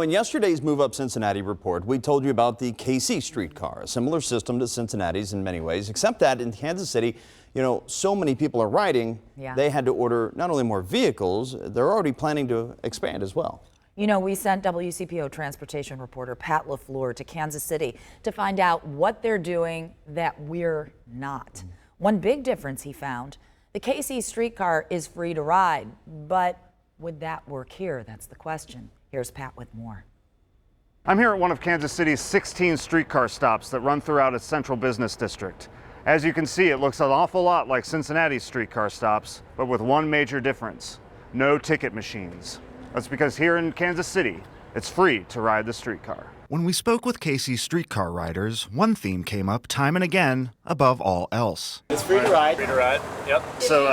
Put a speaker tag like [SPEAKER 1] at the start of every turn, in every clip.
[SPEAKER 1] In yesterday's Move Up Cincinnati report, we told you about the KC Streetcar, a similar system to Cincinnati's in many ways, except that in Kansas City, so many people are riding, they had to order not only more vehicles, they're already planning to expand as well.
[SPEAKER 2] We sent WCPO transportation reporter Pat LaFleur to Kansas City to find out what they're doing that we're not. One big difference he found, the KC Streetcar is free to ride, but would that work here? That's the question. Here's Pat with more.
[SPEAKER 3] I'm here at one of Kansas City's 16 streetcar stops that run throughout its central business district. As you can see, it looks an awful lot like Cincinnati's streetcar stops, but with one major difference: no ticket machines. That's because here in Kansas City, it's free to ride the streetcar.
[SPEAKER 4] When we spoke with KC Streetcar riders, one theme came up time and again, above all else.
[SPEAKER 5] It's free to ride.
[SPEAKER 3] Free to ride, yep. So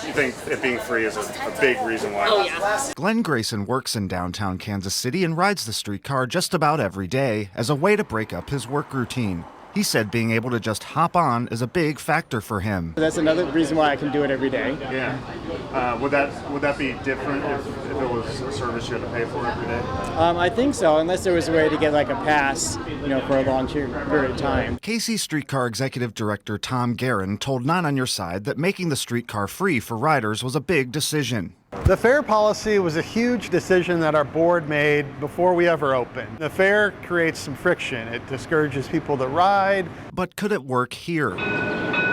[SPEAKER 3] you think it being free is a big reason why?
[SPEAKER 5] Oh, yeah.
[SPEAKER 4] Glenn Grayson works in downtown Kansas City and rides the streetcar just about every day as a way to break up his work routine. He said being able to just hop on is a big factor for him.
[SPEAKER 5] That's another reason why I can do it every day.
[SPEAKER 3] Yeah. Would that be different if it was a service you had to pay for every day?
[SPEAKER 5] I think so, unless there was a way to get like a pass, for a long period of time.
[SPEAKER 4] KC Streetcar Executive Director Tom Guerin told 9 on Your Side that making the streetcar free for riders was a big decision.
[SPEAKER 6] The fare policy was a huge decision that our board made before we ever opened. The fare creates some friction. It discourages people to ride.
[SPEAKER 4] But could it work here?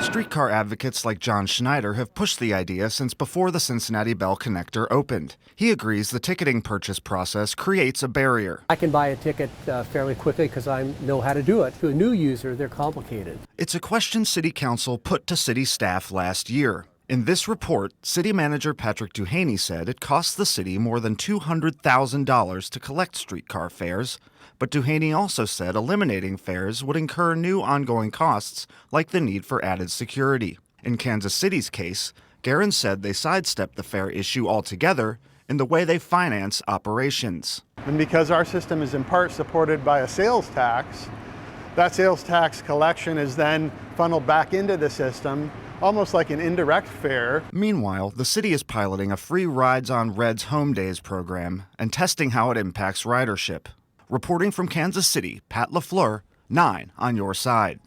[SPEAKER 4] Streetcar advocates like John Schneider have pushed the idea since before the Cincinnati Bell Connector opened. He agrees the ticketing purchase process creates a barrier.
[SPEAKER 7] I can buy a ticket fairly quickly because I know how to do it. To a new user, they're complicated.
[SPEAKER 4] It's a question City Council put to city staff last year. In this report, City Manager Patrick Duhaney said it costs the city more than $200,000 to collect streetcar fares, but Duhaney also said eliminating fares would incur new ongoing costs like the need for added security. In Kansas City's case, Guerin said they sidestepped the fare issue altogether in the way they finance operations.
[SPEAKER 6] And because our system is in part supported by a sales tax, that sales tax collection is then funneled back into the system, almost like an indirect fare.
[SPEAKER 4] Meanwhile, the city is piloting a free Rides on Red's Home Days program and testing how it impacts ridership. Reporting from Kansas City, Pat LaFleur, 9 on Your Side.